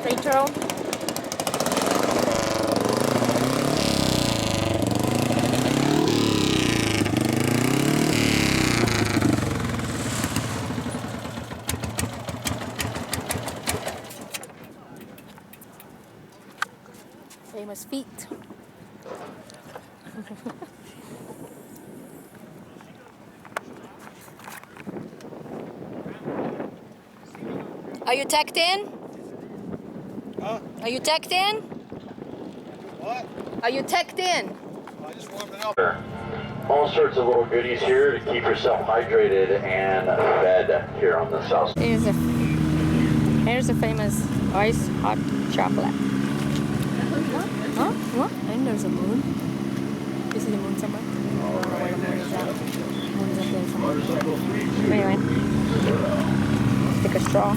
Tatro. Famous feet. Are you tacked in? Huh? Are you tacked in? What? Are you tacked in? I just warmed it up. All sorts of little goodies here to keep yourself hydrated and fed here on the south. Here's a famous ice hot chocolate. Huh? What? And there's a moon. You see the moon somewhere? I don't know where the moon is at. The moon is up there somewhere. Anyway, take a straw.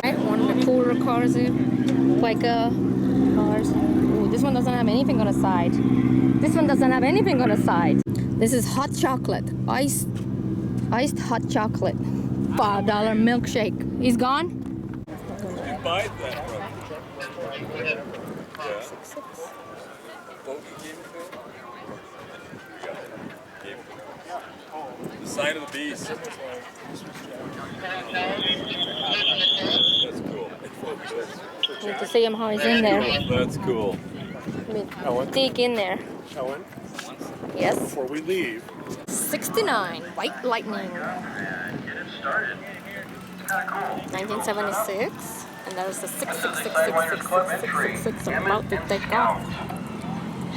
Right, one of the cooler cars here. Like cars. Ooh, this one doesn't have anything on the side. This one doesn't have anything on the side. This is hot chocolate. Iced hot chocolate. $5 milkshake. He's gone? You buy that from? Yeah. 666. Bogey gave it to him? The sign of the beast. That's cool. Need to see him how he's in there. That's cool. Dig in there. Ellen, Yes. before we leave, 69. White Lightning. 1976. And there's the 6666666 about to take off.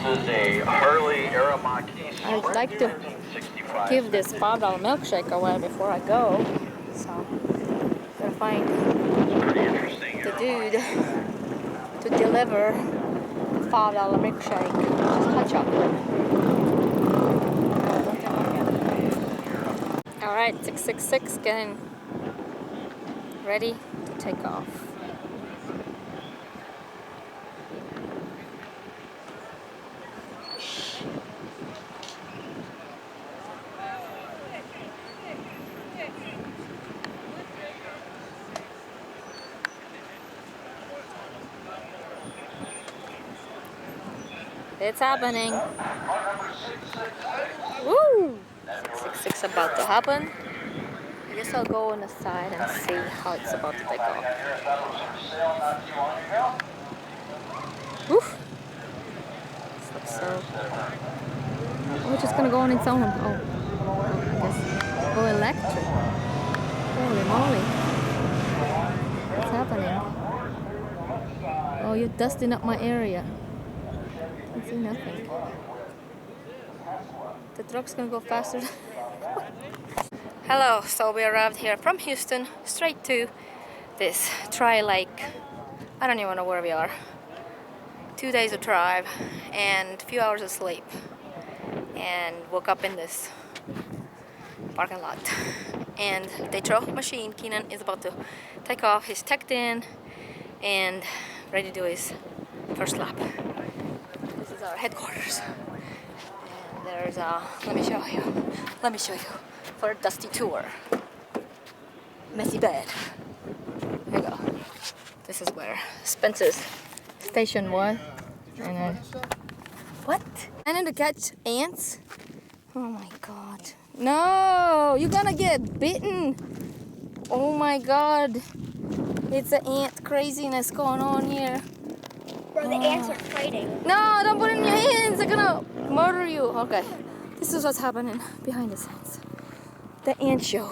This is a Harley Aramaki. I'd like to give this $5 milkshake away before I go. So, gotta find the dude to deliver $5 milkshake. Hot chocolate. Alright, 666 getting ready to take off. It's happening. Woo! 666 about to happen. I guess I'll go on the side and see how it's about to take off. Woo! This looks so... Oh, it's just gonna go on its own. Oh, I guess. Go electric. Holy moly. What's happening? Oh, you're dusting up my area. I see nothing. The truck's gonna go faster. Hello, so we arrived here from Houston straight to this tri-lake. I don't even know where we are. 2 days of drive and a few hours of sleep. And woke up in this parking lot. And the Tatro machine, Keenan, is about to take off. He's tucked in and ready to do his first lap. This is our headquarters. And there's let me show you for a dusty tour. Messy bed. Here you go. This is where Spencer's station was. And then what? And then to catch ants. Oh my god. No, you're gonna get bitten. Oh my god. It's an ant craziness going on here. Bro, the ants are fighting. No, don't put it in your hands. They're gonna murder you. Okay, this is what's happening behind the scenes. The ant show.